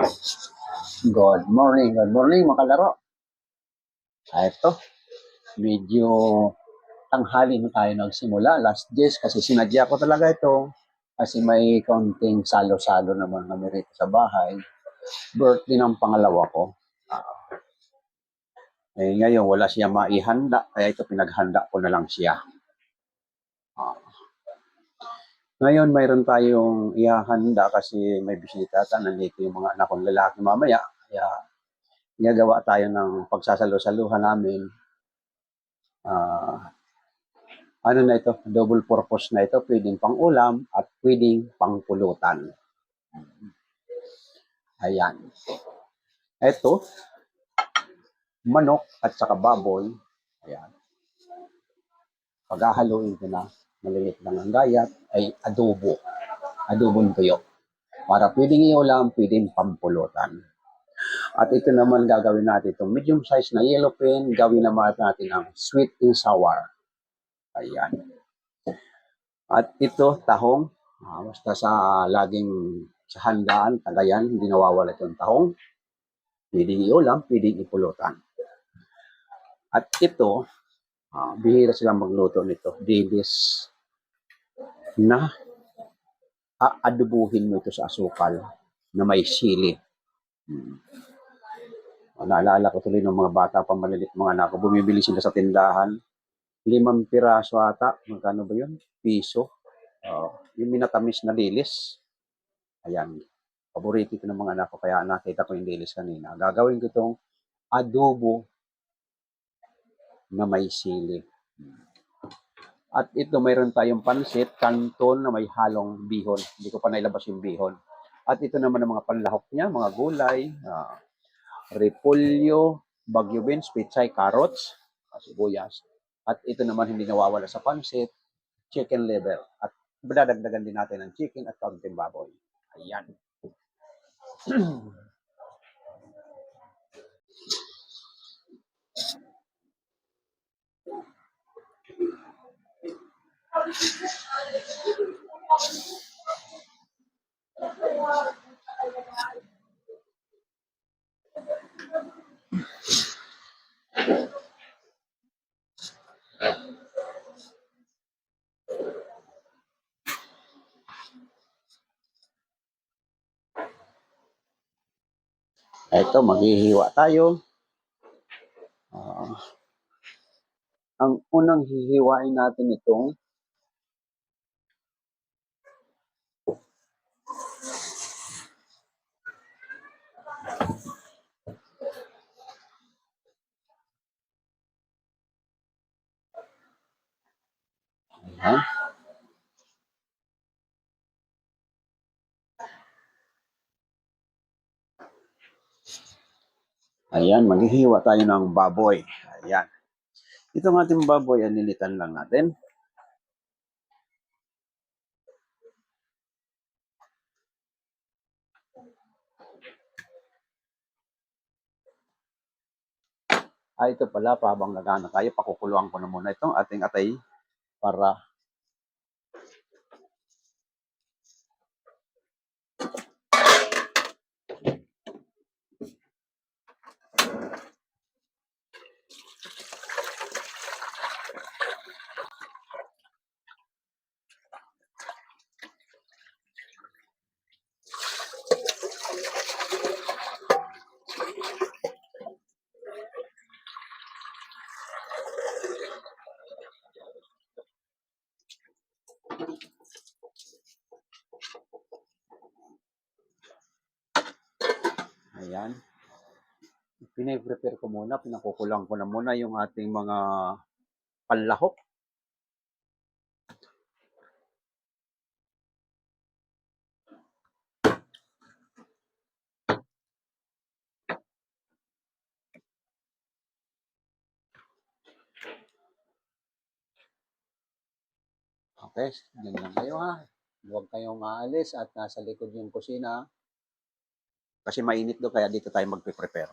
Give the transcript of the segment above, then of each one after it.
Good morning mga kalaro. Ito, medyo tanghali na tayo nagsimula, last days, kasi sinadya ko talaga ito. Kasi may konting salo-salo naman kami rito sa bahay. Birthday ng pangalawa ko. Ngayon wala siya maihanda, kaya ito pinaghanda ko na lang siya. Ngayon mayroon tayong ihahanda kasi may bisita at nandito yung mga anak kong lalaki mamaya. Kaya gagawa tayo ng pagsasalo-saluhan namin. Ano na ito? Double purpose na ito. Pwedeng pang ulam at pwedeng pang pulutan. Ayan. Ito, manok at saka baboy. Ayan. Paghahaluin ko na, maliit lang ang gayat, ay adobo. Adobong tuyo. Para pwedeng iulam, pwedeng pampulutan. At ito naman gagawin natin itong medium size na yellow pin. Gawin naman natin ang sweet and sour. Ayan. At ito, tahong. Basta sa laging sa handaan, tagayan, hindi nawawala itong tahong. Pwedeng iulam, pwedeng ipulutan. At ito, bihira silang magluto nito. Dilis na aadubuhin mo ito sa asukal na may sili. Naalala ko tuloy ng mga bata pa malilit mga anak ko. Bumibili sila sa tindahan. 5 piraso ata. Magkano ba yun? Piso. Yung minatamis na dilis. Ayan. Paborito ito ng mga anak ko. Kaya nakita ko yung dilis kanina. Gagawin ko itong adobo na may sili. At ito, mayroon tayong pansit, kanton na may halong bihon. Hindi ko pa nailabas yung bihon. At ito naman ang mga panlahok niya, mga gulay, repolyo, bagyo beans, pechay, carrots, sibuyas. At ito naman hindi nawawala sa pansit, chicken liver. At dadagdagan din natin ng chicken at kaunting baboy. Ayan. Ito, maghihiwa tayo. Ang unang hihiwain natin itong ayan, maghihiwa tayo ng baboy. Ayan. Itong ating baboy, nilitan lang natin. Ito pala, habang nagana tayo, pakukuluan ko na muna itong ating atay para ayan. Pinaprepare ko muna, pinakukulang ko na muna yung ating mga panlahok. Okay, yan lang kayo ha. Huwag kayong aalis at nasa likod yung kusina. Kasi mainit do, kaya dito tayo magpe-prepare.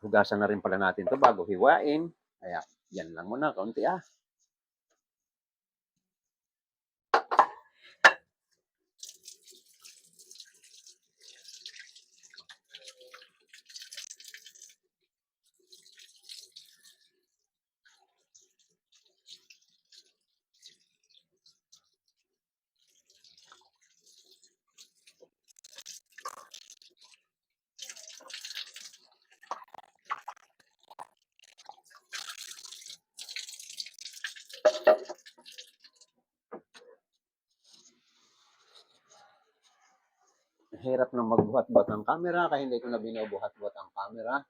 hugasan na rin pala natin to bago hiwain. Kaya, yan lang muna, kaunti Hirap na magbuhat-buhat ng camera kaya hindi ko na binubuhat-buhat ang camera.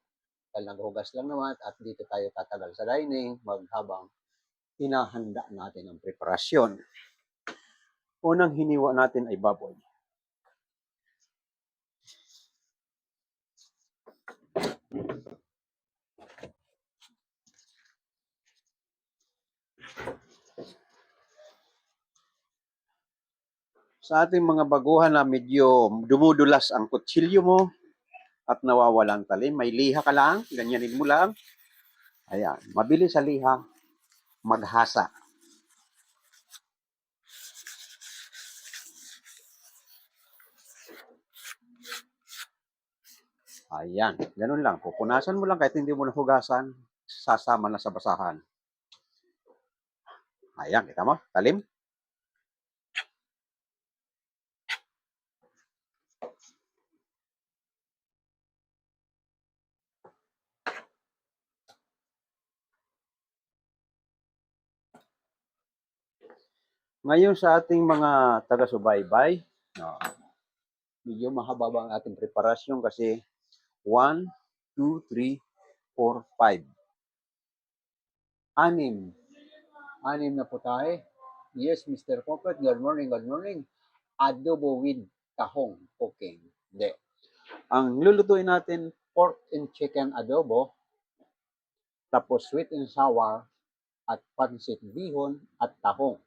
Dahil naghugas lang naman at dito tayo tatagal sa dining maghabang hinahanda natin ang preparasyon. Unang hiniwa natin ay baboy. Sa ating mga baguhan na medyo dumudulas ang kutsilyo mo at nawawalan talim, may liha ka lang, ganyanin mo lang. Ayan, mabilis sa liha, maghasa. Ayan, ganun lang. Pupunasan mo lang kahit hindi mo nahugasan, sasama na sa basahan. Ayan, kita mo, talim. Ngayon sa ating mga taga-subaybay, medyo mahaba ang ating preparasyon kasi 1, 2, 3, 4, 5. 6. 6 na po tayo. Yes, Mr. Poppet, good morning, good morning. Adobo with tahong cooking. Hindi. Ang lulutuin natin, pork and chicken adobo, tapos sweet and sour, at pansit bihon, at tahong.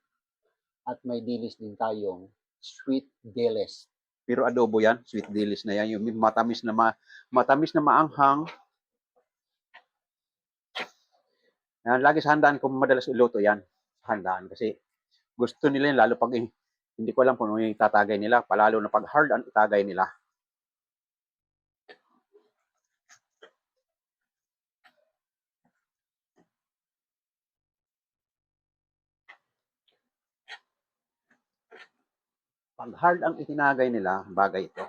At may dilis din tayong sweet dilis. Pero adobo yan, sweet dilis na yan. Yung matamis na maanghang. Yan, lagi sa handaan ko madalas iluto yan. Sa handaan kasi gusto nila yan, lalo pag hindi ko alam kung ano yung itatagay nila. Palalo na pag hard ang itagay nila. Pag hard ang itinagay nila, bagay ito.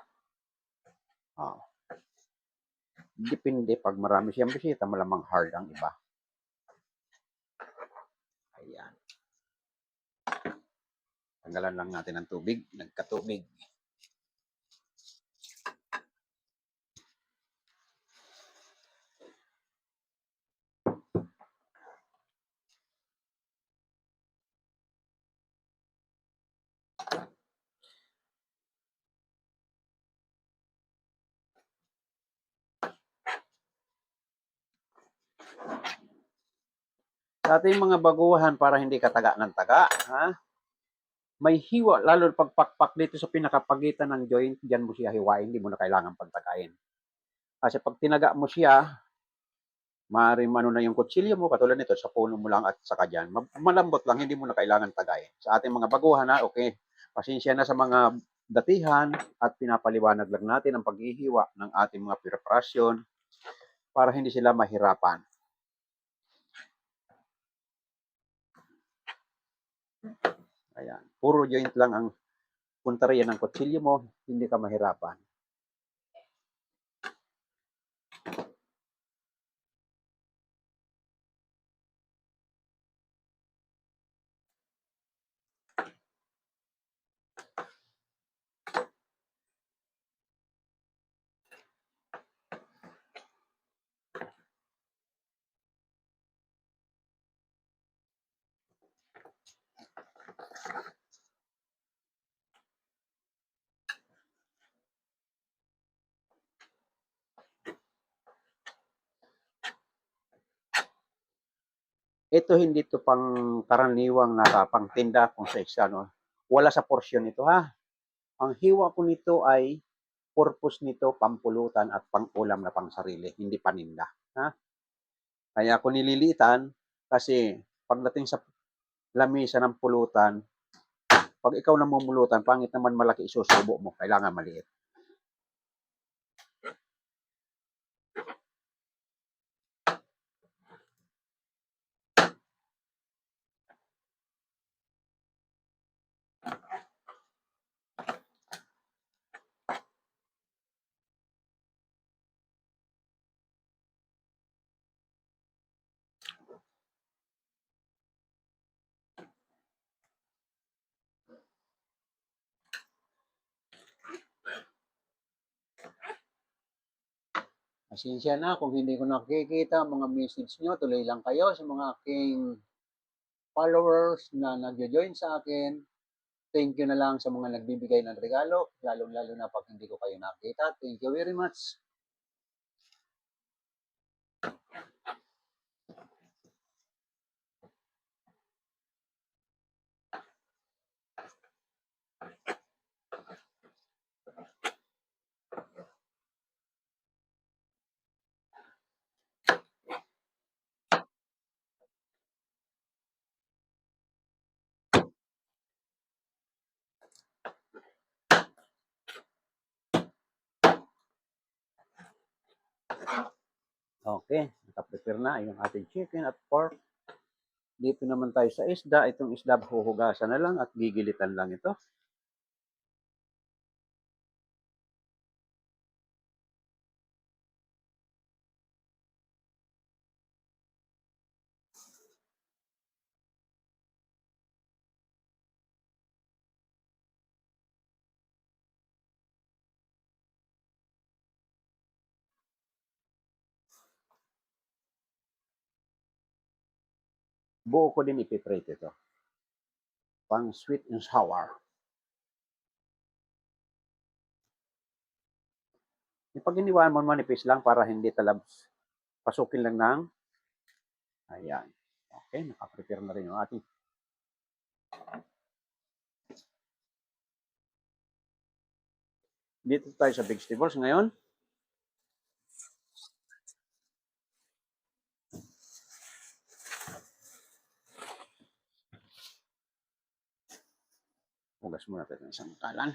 Depende, pag marami siyang bisita, malamang hard ang iba. Ayan. Tanggalan lang natin ng tubig, nagkatubig. Sa ating mga baguhan para hindi kataga ng taga, may hiwa, lalo pag pakpak dito sa pinakapagitan ng joint, diyan mo siya hiwain, hindi mo na kailangan pagtagain. Kasi pag tinaga mo siya, maaaring ano na yung kutsilyo mo, katulad nito, sa puno mo lang at saka dyan. Malambot lang, hindi mo na kailangan tagayin. Sa ating mga baguhan, okay, pasensya na sa mga datihan at pinapaliwanag lang natin ang paghihiwa ng ating mga preparasyon para hindi sila mahirapan. Ayan. Puro joint lang ang punteriya ng kutsilyo mo, hindi ka mahirapan. Ito hindi to pang karaniwang pang tinda kung sa eksano. Wala sa porsyon nito ha. Ang hiwa ko nito ay purpose nito pampulutan at pangulam na pang sarili, hindi paninda. Ha? Kaya ako nililiitan kasi pagdating sa lamisa ng pulutan, pag ikaw namumulutan, pangit naman malaki isusubo mo, kailangan maliit. Pasensya na kung hindi ko nakikita ang mga message nyo. Tuloy lang kayo sa mga aking followers na nagjo-join sa akin. Thank you na lang sa mga nagbibigay ng regalo, lalong-lalo na pag hindi ko kayo nakita. Thank you very much. Okay, nakaprepare na yung ating chicken at pork. Dito naman tayo sa isda. Itong isda huhugasan na lang at gigilitan lang ito. Buo ko din ipiprate ito. Pang sweet and sour. Pag iniwan mo manipis lang para hindi talabs, pasukin lang ng, ayan. Okay, nakaprepare na rin yung ating. Dito tayo sa vegetables ngayon. Hugas muna tayo ng isang kalan.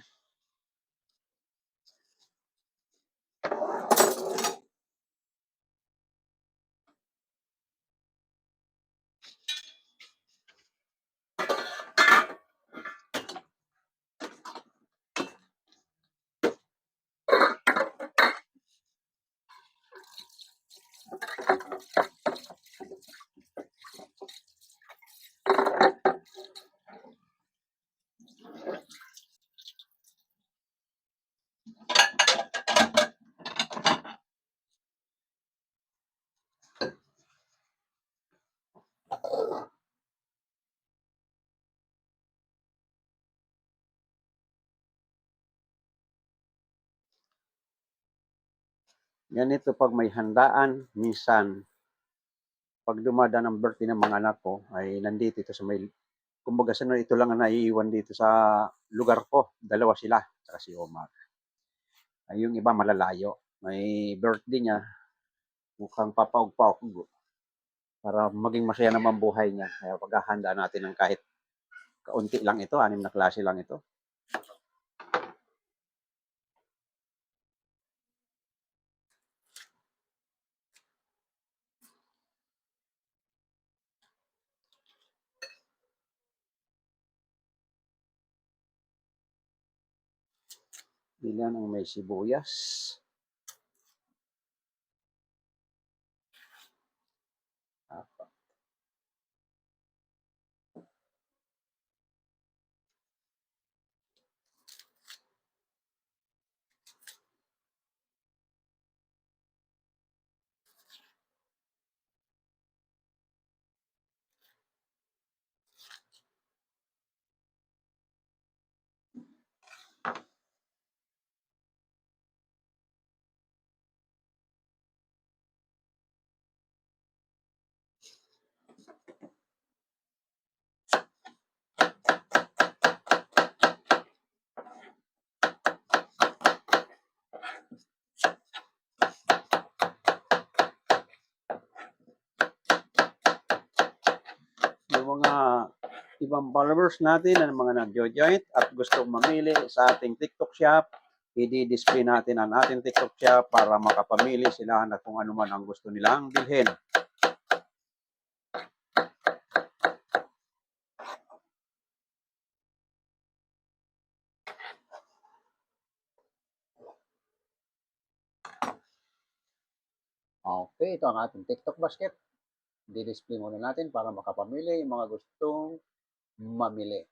Ganito pag may handaan, minsan, pag dumadaan ang birthday ng mga anak ko, ay nandito ito sa may, kumbaga sa ito lang ang naiiwan dito sa lugar ko. Dalawa sila, saka si Omar. Ay, yung iba malalayo. May birthday niya, mukhang papaog-paog para maging masaya naman buhay niya. Kaya paghahanda natin ng kahit kaunti lang ito, 6 na klase lang ito. Ilan ang may sibuyas. mga ibang followers natin na mga nag-join at gustong mamili sa ating TikTok shop, i-display natin ang ating TikTok shop para makapamili sila na kung ano man ang gusto nilang bilhin. Okay, ito ang ating TikTok basket. Di-display muna natin para makapamili yung mga gustong mamili.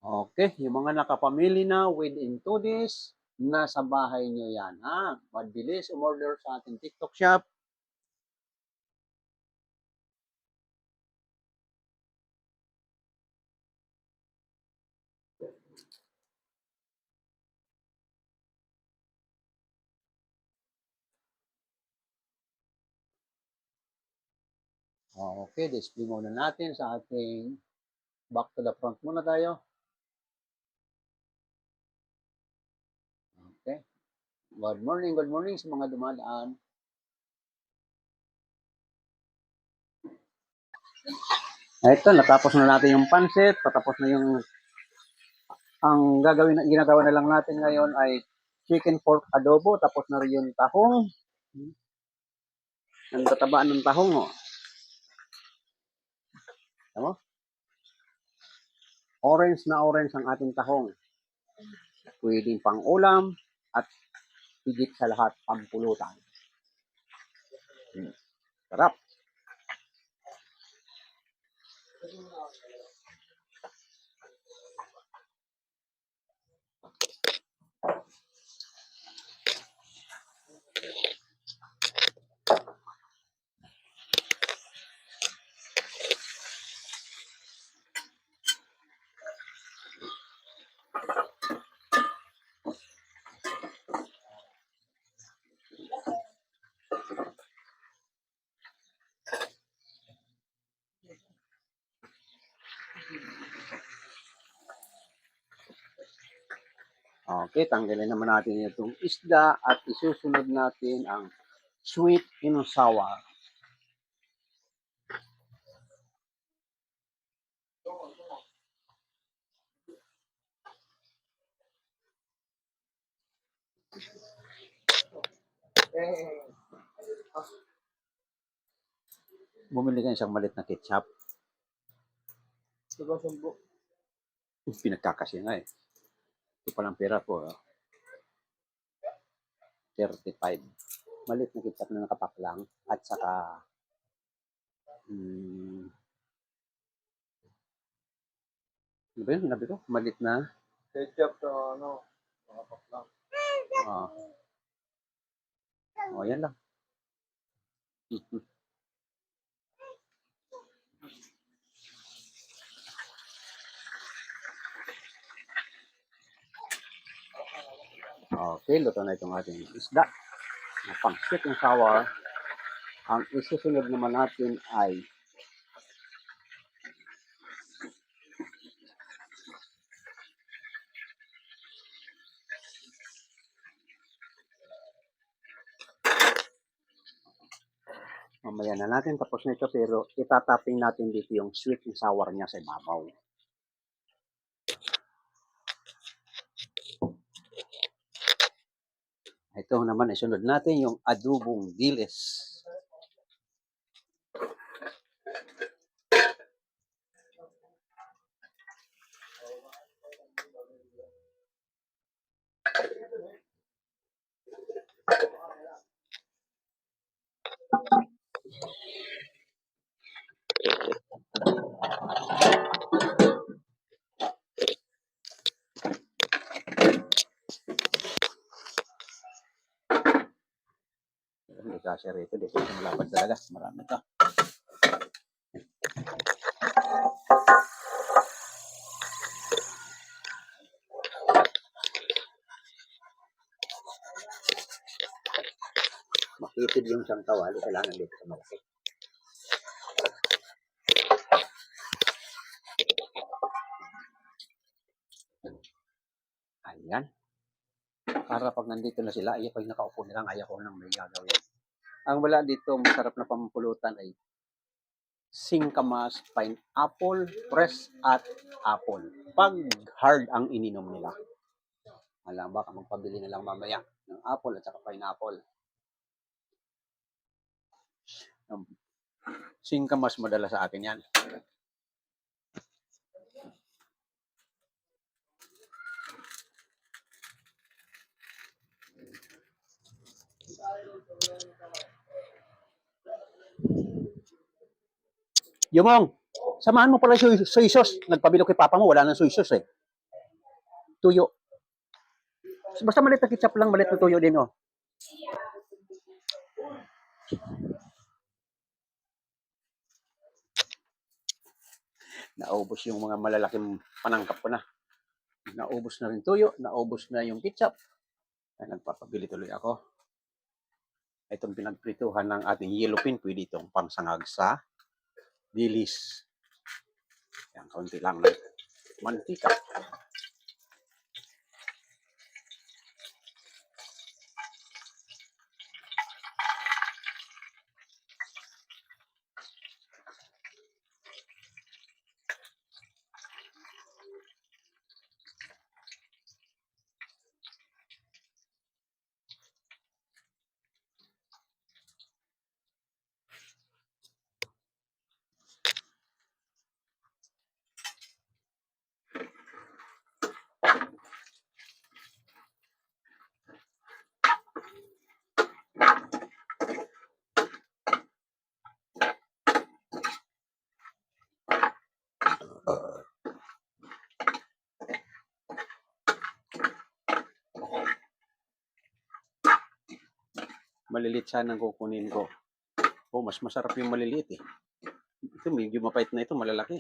Okay, yung mga nakapamili na within 2 days, nasa bahay nyo yan, ha? Mabilis umorder sa ating TikTok shop. Okay, display muna natin sa ating back to the front muna tayo. Okay. Good morning sa mga dumadaan. Ito, natapos na natin yung pansit, patapos na yung, ang ginagawa na lang natin ngayon ay chicken pork adobo, tapos na rin yung tahong. Ang tatabaan ng tahong, oh. Tama? Orange na orange ang ating tahong. Pwedeng pang ulam at higit sa lahat pampulutan. Sarap. Okay, tanggalin naman natin itong isda at isusunod natin ang sweet and sour. Bumili ka isang malit na ketchup. Pinagkakasya nga eh. Ito palang pera ko, 35. Malit na ketchup na nakapak lang. At saka, ano ba yun? Sinabi ko? Malit na? Ketchup to nakapak lang. Yan lang. Okay, luto na itong ating isda. Pang sweet and sour. Ang isusunod naman natin ay Mamaya na natin tapos na ito pero itatapping natin dito yung sweet and sour niya sa ibabaw. Ito naman isunod natin yung adobong dilis. Hindi kasi rito, dito malapad talaga. Marami ito. Makitid yung isang kawali, kailangan dito sa malaki. Ayan. Para pag nandito na sila, ay pag nakaupo nilang, ayaw ko nang may gagawin. Ang wala dito, masarap na pampulutan ay singkamas, pineapple, press at apple. Pag hard ang ininom nila. Alam baka magpabili na lang mamaya ng apple at saka pineapple. Singkamas madala sa akin yan. Yumong, samahan mo pala soy sauce. Nagpabilo kay papa mo, wala nang soy sauce eh. Tuyo. Basta malit na ketchup lang, malit na tuyo din oh. Naubos yung mga malalaking panangkap ko na. Naubos na rin tuyo, naubos na yung ketchup. Ay, nagpapabili tuloy ako. Itong pinagprituhan ng ating yellow pin, pwede itong pangsangag sa dilis. Yan, kaunti lang ng mantika. Maliliit sana ang kukunin ko. Oh, mas masarap yung maliliit eh. Ito, medyo mapait na ito, malalaki.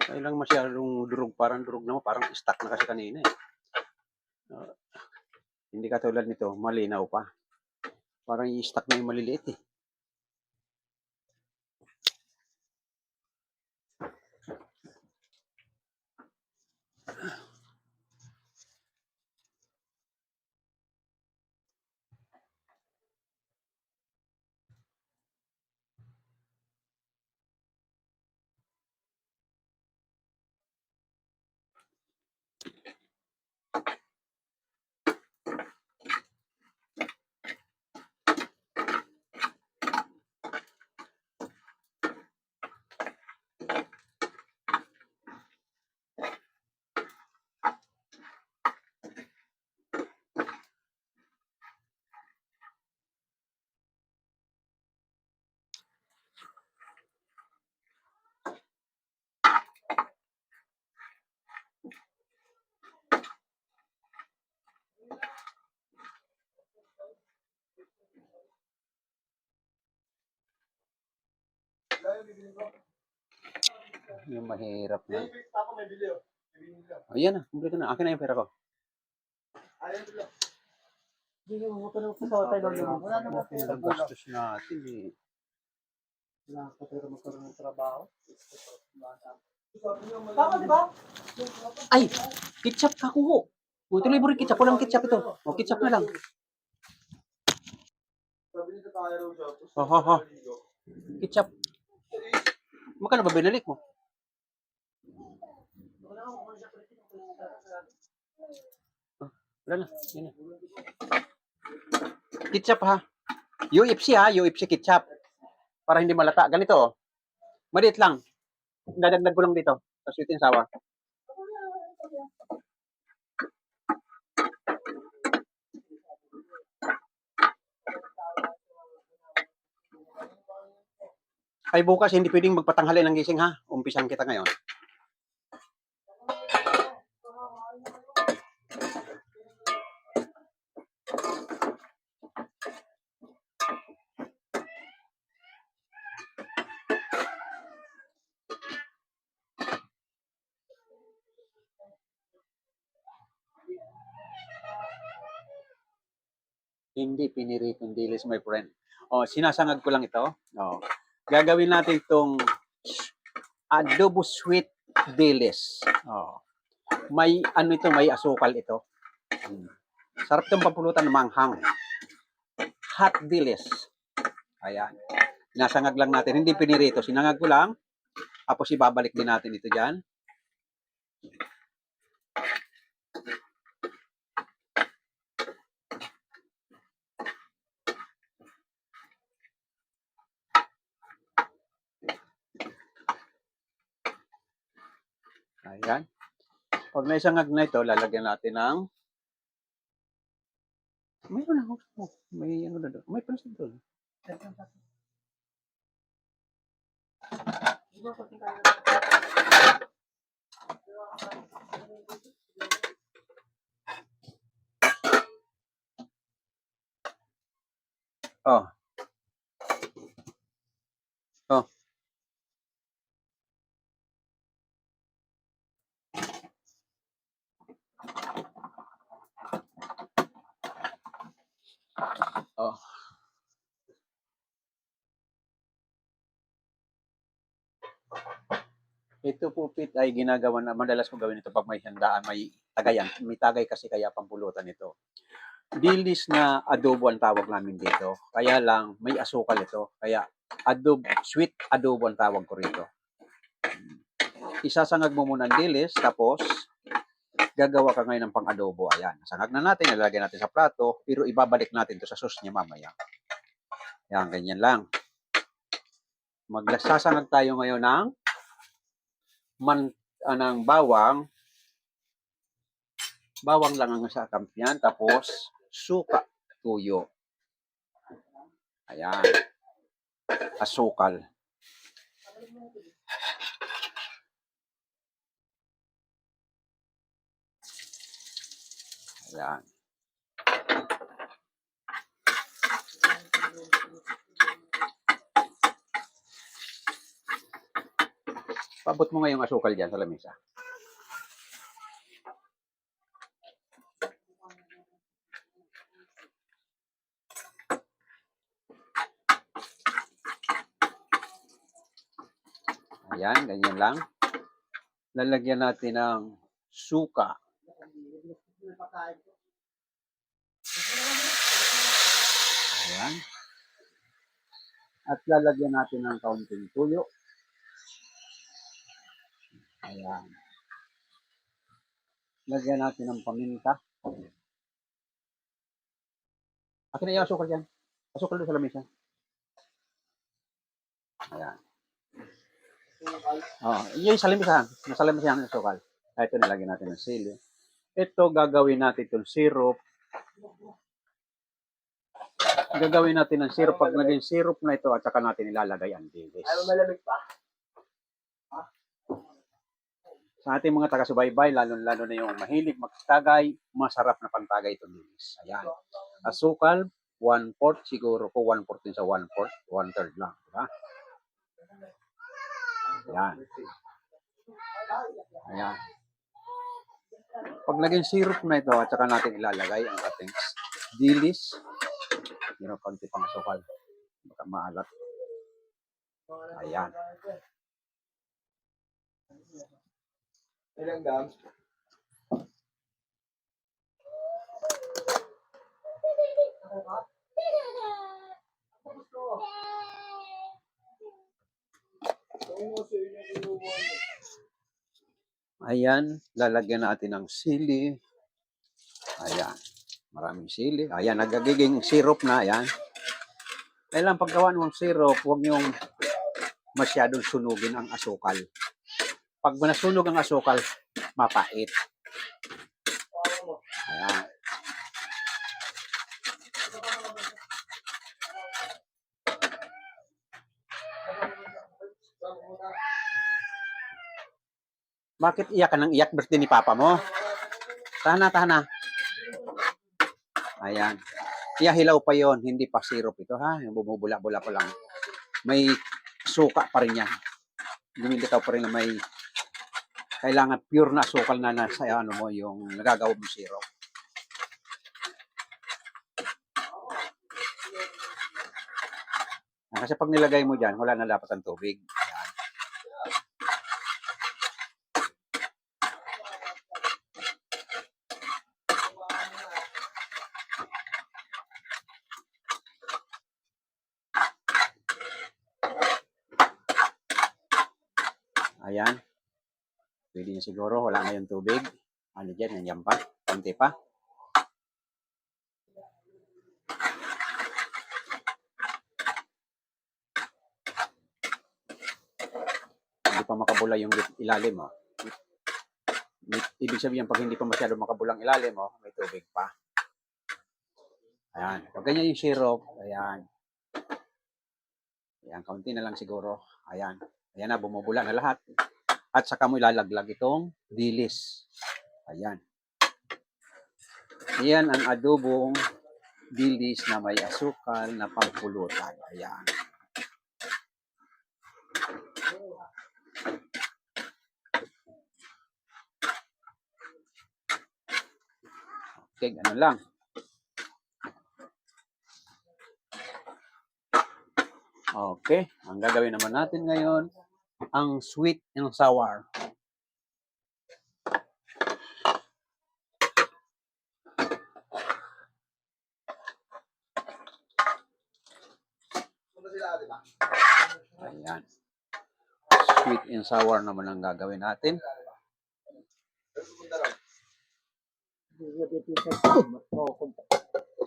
Kaya lang masyadong durog, parang durog naman, parang stuck na kasi kanina eh. Hindi katulad nito, malinaw pa. Parang i-stuck na yung maliliit eh. Yung mahirap na. Ayan na, kumpleto na. Akin na yung pera ko. Hindi yung motor ko sa tayo lang. Wala na gastos natin eh. Wala ka pero magkaroon ng trabaho. Tama, di ba? Ay, ketchup kakuho. O, tuloy mo rin ketchup. Walang ketchup ito. O, ketchup na lang. Oh, oh, oh. Ketchup. Magkano ba binalik mo? Oh, wala na. Yan na. Ketchup ha. UFC ha. UFC ketchup. Para hindi malata. Ganito oh. Maliit lang. Dadagdag ko lang dito. Tapos ito yung sawa. Ay bukas hindi pwedeng magpatanghali ng gising ha. Umpisan kita ngayon. Hindi piniritong dilis, my friend. Oh, sinasangag ko lang ito. Oh. Gagawin natin itong adobo sweet dilis. Oh. May ano ito, may asukal ito. Sarap itong papulutan ng manghang. Hot dilis. Ayan. Sinasangag lang natin. Hindi pinirito. Sinangag ko lang. Tapos ibabalik din natin ito dyan. Ayan. Pag naisangag na ito, lalagyan natin ng mayroon na. May ano na doon. May pansin doon. Oh. Oh. Oh. Ito po Pit ay ginagawa na madalas ko gawin ito pag may handaan, may tagayan. May tagay kasi kaya pampulutan ito. Dilis na adobo ang tawag namin dito. Kaya lang may asukal ito. Kaya adobo, sweet adobo ang tawag ko rito. Isasangag mo muna ang dilis, tapos gagawa ka ngayon ng pang-adobo. Ayan, sangag na natin, ilalagay natin sa plato, pero ibabalik natin to sa sauce niya mamaya. Ayan, ganyan lang. Magsasangag tayo ngayon ng bawang. Bawang lang ang sa kampiyan, tapos suka, tuyo. Ayan. Asukal. Ayan. Paabot mo nga yung asukal dyan sa lamesa. Ayan, ganyan lang. Lalagyan natin ng suka. Ayan. At lalagyan natin ng kaunting tuyo. Ayan. Lagyan natin ng paminta. Akin na yung asukal dyan. Asukal doon sa lamesa. Ayan. Oh, yung sa lamesa. Nasa lamesa ang asukal. Ito nilagyan natin ng sili. Ito gagawin natin itong syrup. Gagawin natin ng syrup. Pag naging syrup na ito, at saka natin ilalagay ang dilis. Malamig pa? Sa ating mga taga-subaybay, lalo-lalo na yung mahilig magtagay, masarap na pantagay itong dilis. Ayan. Asukal, 1/4 siguro po, 1/4 din sa 1/4, 1/3 lang. Diba? Ayan. Ayan. Pag naging syrup na ito, at saka natin ilalagay ang ating dilis. Meron konti pang asukal. Baka maalat. Ayan. Ilang gram? Ayan, lalagyan natin ng sili. Ayan, maraming sili. Ayan, nagagiging syrup na. Ayan. Kailan paggawa ng syrup, huwag niyong masyadong sunugin ang asukal. Pag nasunog ang asukal, mapait. Ayan. Bakit iyak ka ng iyak? Birthday ni Papa mo? Tahan na, tahan na. Ayan. Hilaw pa yon, hindi pa syrup ito ha. Yung bumubula-bula pa lang. May suka pa rin yan. Lumilitaw pa rin na may kailangan pure na asukal na nasa ano mo yung nagagawa mo syrup. Kasi pag nilagay mo dyan, wala na dapat ang tubig. Ayan. Ayan. Pwede na siguro, wala na yung tubig. Ano dyan, nandiyan pa. Konti pa. Hindi pa makabula yung ilalim mo. Ibig sabihin, pag hindi pa masyado makabulang ilalim mo, may tubig pa. Ayan. Pag ganyan yung syrup, ayan. Ayan, kaunti na lang siguro. Ayan. Ayan na, bumubula na lahat. At saka mo ilalaglag itong dilis. Ayan. Ayan ang adobong dilis na may asukal na pampulutan. Ayan. Okay, ano lang. Okay, ang gagawin naman natin ngayon, ang sweet and sour. Ayan. Sweet and sour naman ang gagawin natin.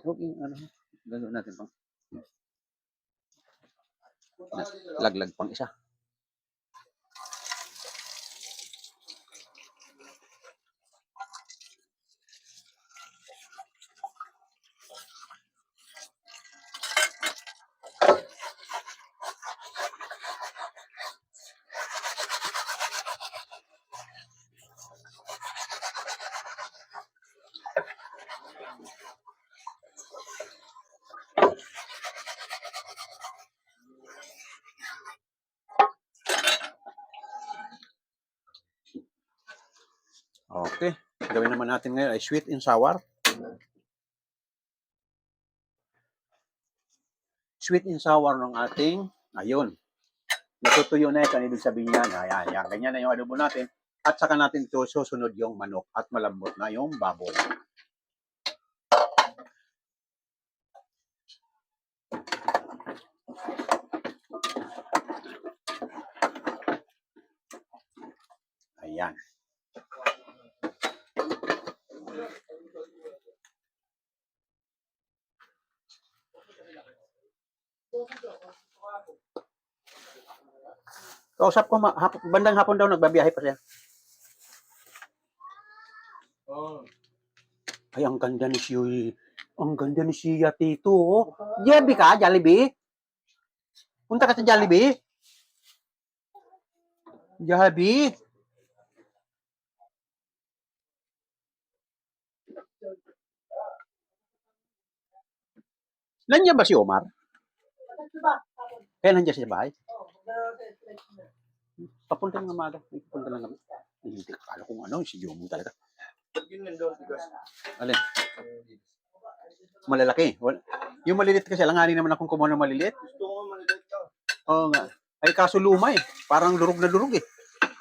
Okay, ano, gagawin natin pang laglag pang isa. Okay, gawin naman natin ngayon ay sweet and sour. Sweet and sour ng ating, ayun, natutuyo na ito, ibig sabihin yan, ayan, yan, ganyan na yung adobo natin. At saka natin ito susunod yung manok at malambot na yung baboy. Ayan. Kausap ko, bandang hapon daw nagbabiyahe pa siya. Ay, ang ganda ni siya. Ang ganda ni siya, Tito. Oh. Jollibee ka? Jollibee? Punta ka sa Jollibee? Jollibee? Nandiyan ba si Omar? Kaya nandiyan siya sa bahay? Papunta ng umaga. Papunta lang kami. Hindi, akala kong ano, si Jomong talaga. Alin? Malalaki. Yung maliliit kasi, alanganin naman akong kumuha ng maliliit. Gusto ko maliliit ka. Oo nga. Ay, kaso luma eh. Parang durog na durog eh.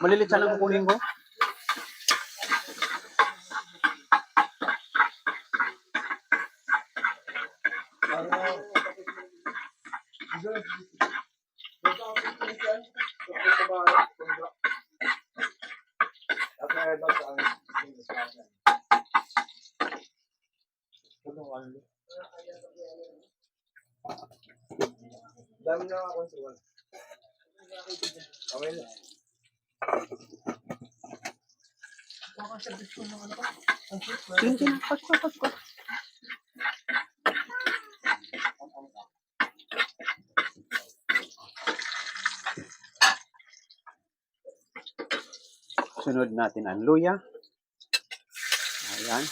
Maliliit sana kukunin ko. Sige, pasok ka. Sunod natin ang luya. Ayan.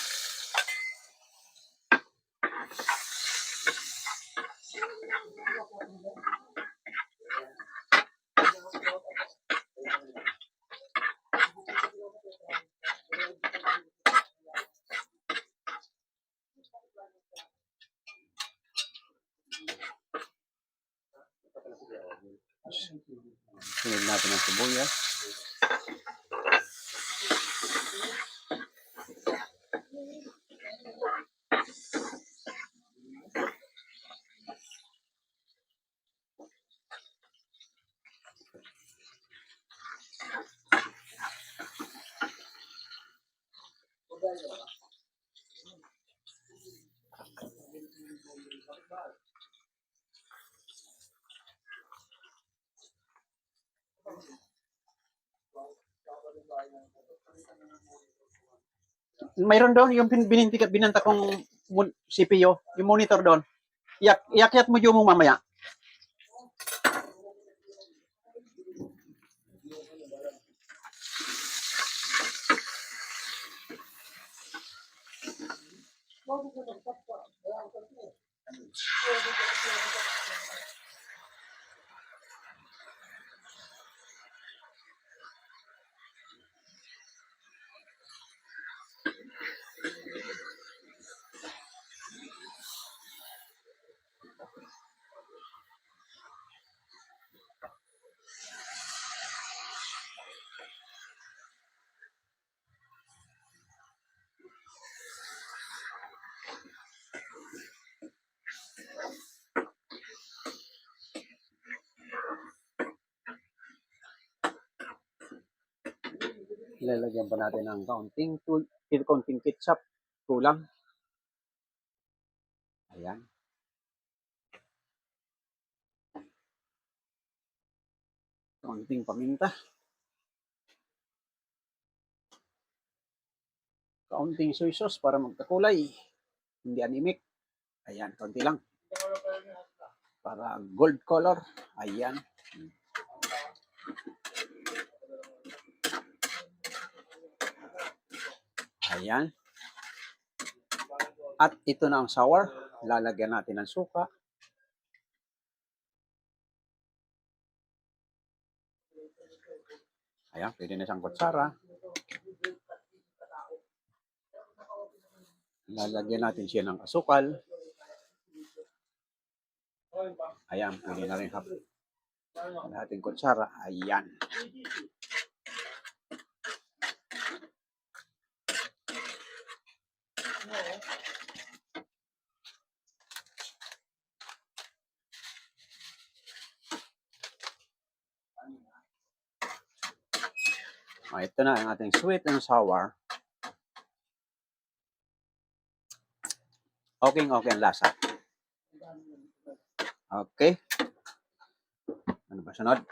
Sunod natin ang sibuyas. Mayroon doon yung binanta kong CPU, yung monitor doon. Iakyat mo yung mamaya. Ilalagyan pa natin ng kaunting ketchup. Kulang. Ayan. Kaunting paminta. Kaunting soy sauce para magkakulay. Hindi anemic. Ayan, kaunti lang. Para gold color. Ayan. Ayan. At ito na ang sour. Lalagyan natin ng suka. Ayan, pwede na siyang kutsara. Lalagyan natin siya ng asukal. Ayan, pwede na rin hapon. Natin kutsara. Ayan. Ito na ang ating sweet and sour. Okay ang lasa. Okay. Ano ba sunod?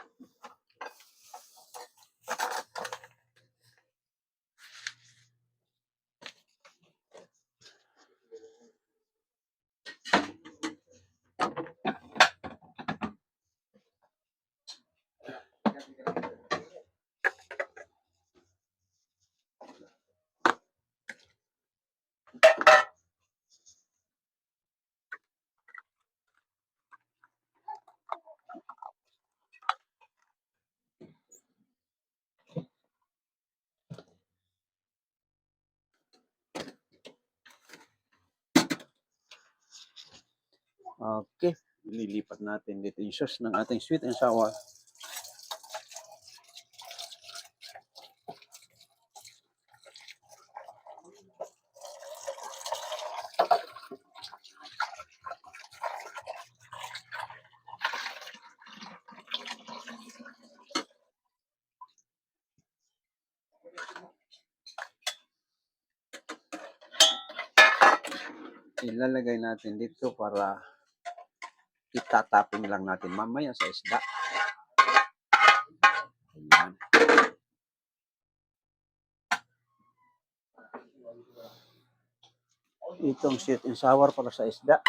Okay. Lilipat natin dito yung sauce ng ating sweet and sour. Ilalagay natin dito para itatapping lang natin mamaya sa isda. Ayan. Itong sweet and sour para sa isda.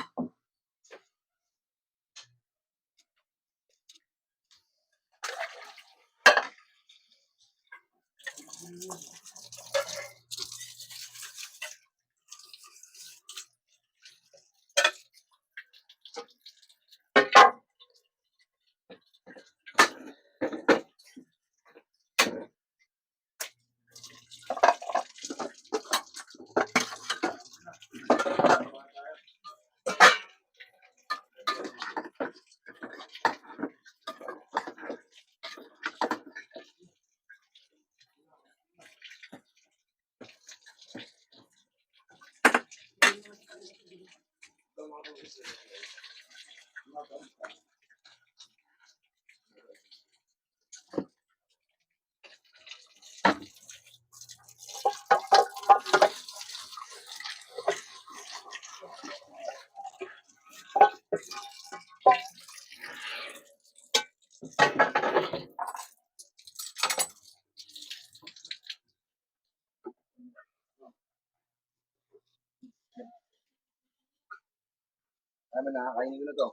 Ay, man, nakakainin ko na to.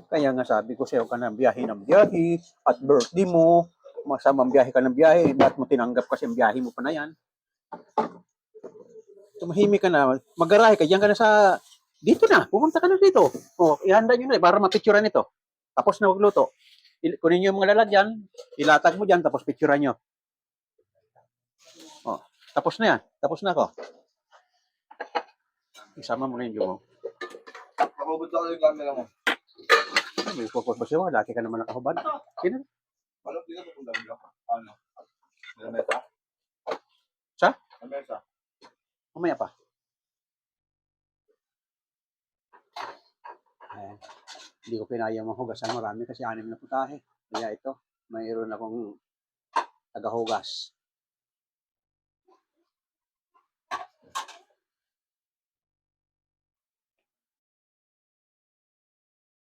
Kaya nga sabi ko sa'yo ka ng biyahe at birthday mo, masamang biyahe ka ng biyahe, ba't mo tinanggap kasi ang biyahe mo pa na yan? Tumahimik ka na, mag-garahe ka, diyan ka na sa, dito na, pumunta ka na dito. O, ihanda nyo na para mapicturean ito. Tapos na magluto. Kunin nyo yung mga lalagyan, ilatag mo dyan, tapos picturean nyo. O, tapos na yan, tapos na ako. Isama mo na yung mo. Makubot ako yung camera mo. May focus ba siya? Laki ka naman nakahubad. Sino? Ano, hindi ka pupunta mo dyan? Ano? Lamesa? Sa? Lamesa? Mamaya pa. Hindi ko pinaya mahugasan marami kasi 6 na putahe. Kaya ito, mayroon akong tagahugas.